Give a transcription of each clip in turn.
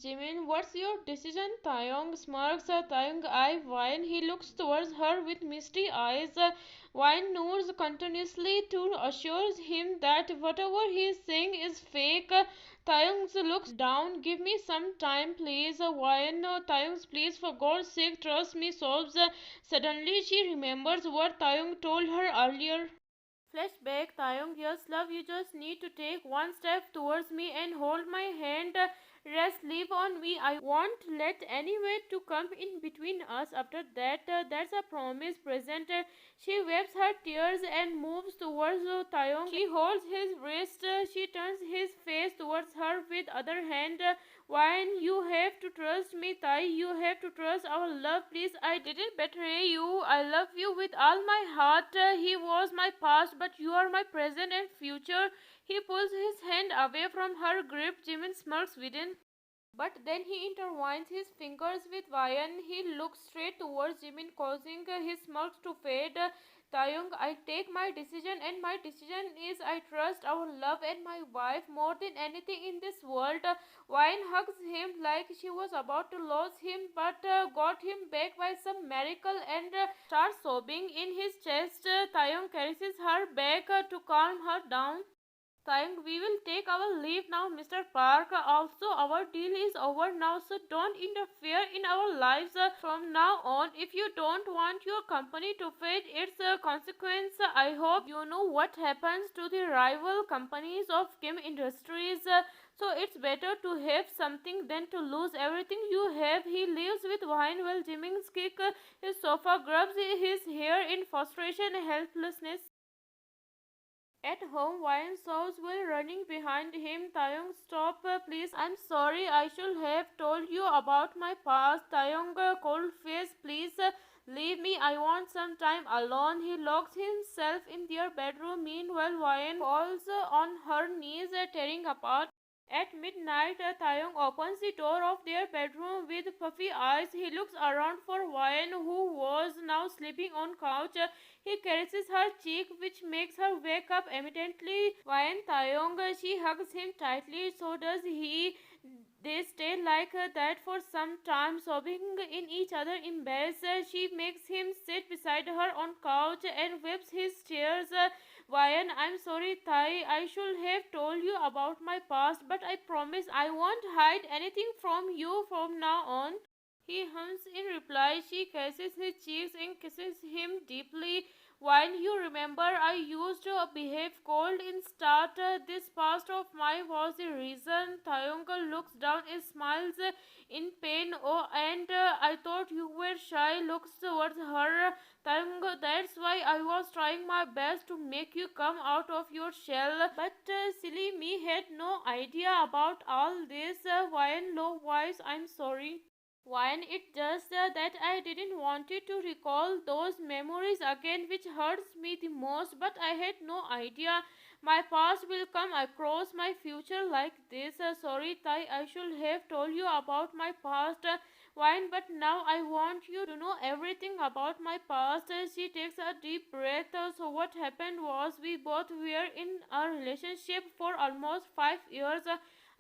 Jimin, what's your decision? Taeyong smirks. Taeyong eye wine. He looks towards her with misty eyes. Wine nods continuously to assure him that whatever he is saying is fake. Taeyong looks down. Give me some time, please. Wine, Taeyong, please, for God's sake, trust me, sobs. Suddenly, she remembers what Taeyong told her earlier. Flashback, Taeyong, yes, love, you just need to take one step towards me and hold my hand. Rest, leave on me. I won't let anyone to come in between us. After that, that's a promise present. She wipes her tears and moves towards Taeyong. She holds his wrist. She turns his face towards her with other hand. Wine, you have to trust me, Tai. You have to trust our love, please. I didn't betray you. I love you with all my heart. He was my past, but you are my present and future. He pulls his hand away from her grip. Jimin smirks within. But then he intertwines his fingers with Vayan. He looks straight towards Jimin, causing his smirks to fade. Taeyong, I take my decision, and my decision is I trust our love and my wife more than anything in this world. Vayan hugs him like she was about to lose him, but got him back by some miracle and starts sobbing in his chest. Taeyong caresses her back to calm her down. Saying, we will take our leave now, Mr. Park. Also, our deal is over now, so don't interfere in our lives from now on. If you don't want your company to face its consequence, I hope you know what happens to the rival companies of Kim Industries. So it's better to have something than to lose everything you have. He leaves with wine while Jimmy's kick his sofa, grabs his hair in frustration and helplessness. At home, Wine saws Will running behind him. Taeyong, stop, please. I'm sorry. I should have told you about my past. Taeyong, cold face, please. Leave me. I want some time alone. He locks himself in their bedroom. Meanwhile, Wine falls on her knees, tearing apart. At midnight, Taeyong opens the door of their bedroom with puffy eyes. He looks around for Wyan, who was now sleeping on couch. He caresses her cheek, which makes her wake up immediately. Wyan Taeyong, she hugs him tightly. So does he. They stay like that for some time, sobbing in each other embrace. She makes him sit beside her on couch and whips his tears. Wyan, I'm sorry, Thai. I should have told you about my past, but I promise I won't hide anything from you from now on. He hums in reply. She kisses his cheeks and kisses him deeply. While you remember, I used to behave cold in start. This past of mine was the reason. Thayonga looks down and smiles in pain. Oh, and I thought you were shy. Looks towards her. Thayonga, that's why I was trying my best to make you come out of your shell. But silly me had no idea about all this. Wine low voice, I'm sorry. When it just that I didn't want you to recall those memories again, which hurts me the most, but I had no idea my past will come across my future like this. Sorry, Tai, I should have told you about my past. Wine, but now I want you to know everything about my past. She takes a deep breath. So what happened was we both were in a relationship for almost 5 years.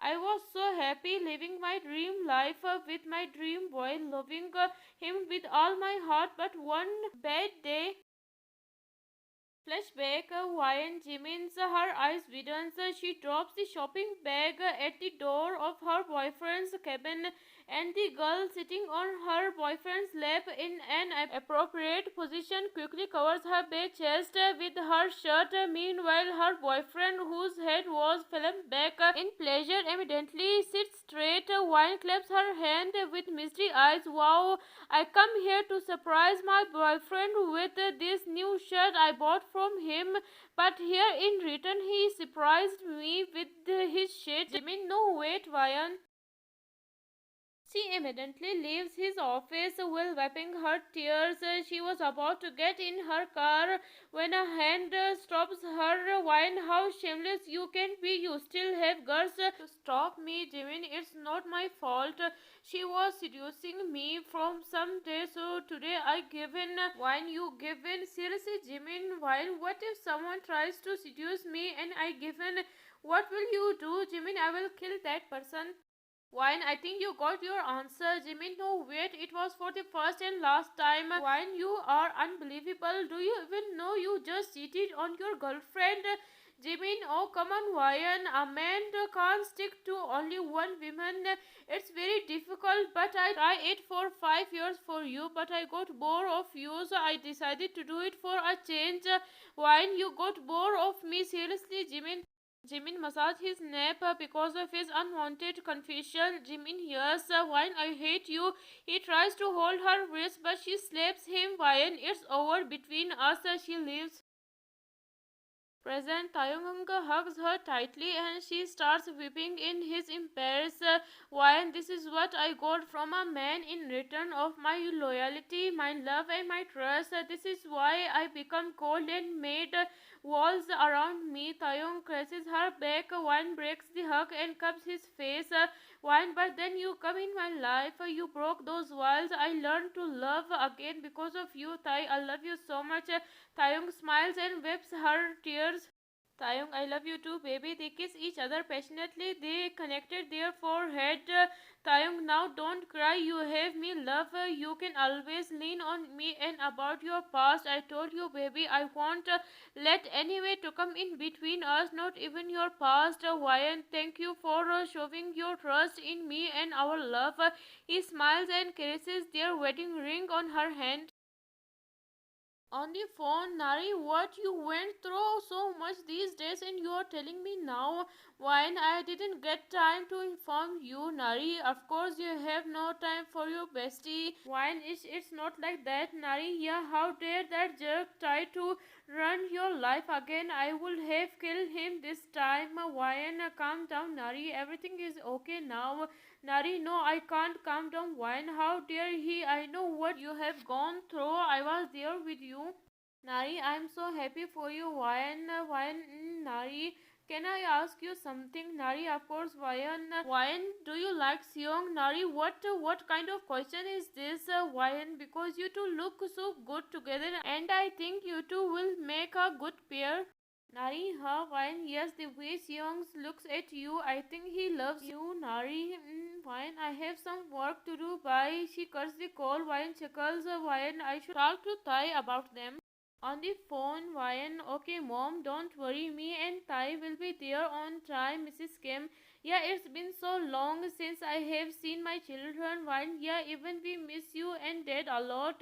I was so happy living my dream life with my dream boy, loving him with all my heart. But one bad day, flashback, Wyan Jimin's her eyes widens. She drops the shopping bag at the door of her boyfriend's cabin, and the girl sitting on her boyfriend's lap in an appropriate position quickly covers her bare chest with her shirt. Meanwhile, her boyfriend, whose head was fallen back in pleasure, evidently sits straight. Wyan claps her hand with misty eyes. Wow, I come here to surprise my boyfriend with this new shirt I bought from him, but here in return he surprised me with his shit. Jimin, no wait, Wyan. She immediately leaves his office while wiping her tears. She was about to get in her car when a hand stops her. Why, how shameless you can be. You still have guts to stop me, Jimin. It's not my fault. She was seducing me from some day, so today I give in. Why you give in? Seriously, Jimin, why? What if someone tries to seduce me and I give in? What will you do, Jimin? I will kill that person. Wine, I think you got your answer. Jimin, no, wait, it was for the first and last time. Wine, you are unbelievable. Do you even know you just cheated on your girlfriend? Jimin, oh come on, Wine. A man can't stick to only one woman. It's very difficult, but I tried it for 5 years for you, but I got bored of you, so I decided to do it for a change. Wine, you got bored of me. Seriously, Jimin. Jimin massaged his neck because of his unwanted confession. Jimin hears whine, I hate you. He tries to hold her wrist, but she slaps him. Whine, it's over between us. She leaves. Present, Taeyong hugs her tightly and she starts weeping in his embrace. Why? This is what I got from a man in return of my loyalty, my love, and my trust. This is why I become cold and made walls around me. Taeyong presses her back. Wine breaks the hug and covers his face. Wine, but then you come in my life. You broke those walls. I learned to love again because of you, Tai. I love you so much. Taeyong smiles and wipes her tears. Taeyong, I love you too, baby. They kiss each other passionately. They connected their forehead. Taeyong, now don't cry. You have me, love. You can always lean on me. And about your past, I told you, baby, I won't let anyway to come in between us. Not even your past. Wyan, thank you for showing your trust in me and our love. He smiles and caresses their wedding ring on her hand. On the phone, Nari, what you went through so much these days and you are telling me now when I didn't get time to inform you, Nari. Of course you have no time for your bestie. Why it's not like that, Nari. Yeah, how dare that jerk try to run your life again? I would have killed him this time. Why? Calm down, Nari. Everything is okay now. Nari, no, I can't calm down. Why? How dare he? I know what you have gone through. I was there with you. Nari, I'm so happy for you. Nari, can I ask you something? Nari, of course, Wyan, do you like Seong? Nari, what kind of question is this? Wyan, because you two look so good together, and I think you two will make a good pair. Nari, huh? Wyan, yes, the way Seong looks at you, I think he loves you. Nari, Wyan, I have some work to do. Bye. She cuts the call. Wyan chuckles. Wyan, I should talk to Tai about them. On the phone, Ryan, okay, mom, don't worry, me and Tai will be there on time, Mrs. Kim. Yeah, it's been so long since I have seen my children. Ryan, yeah, even we miss you and dad a lot.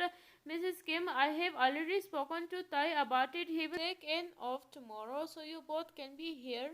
Mrs. Kim, I have already spoken to Tai about it. He will take an off tomorrow, so you both can be here.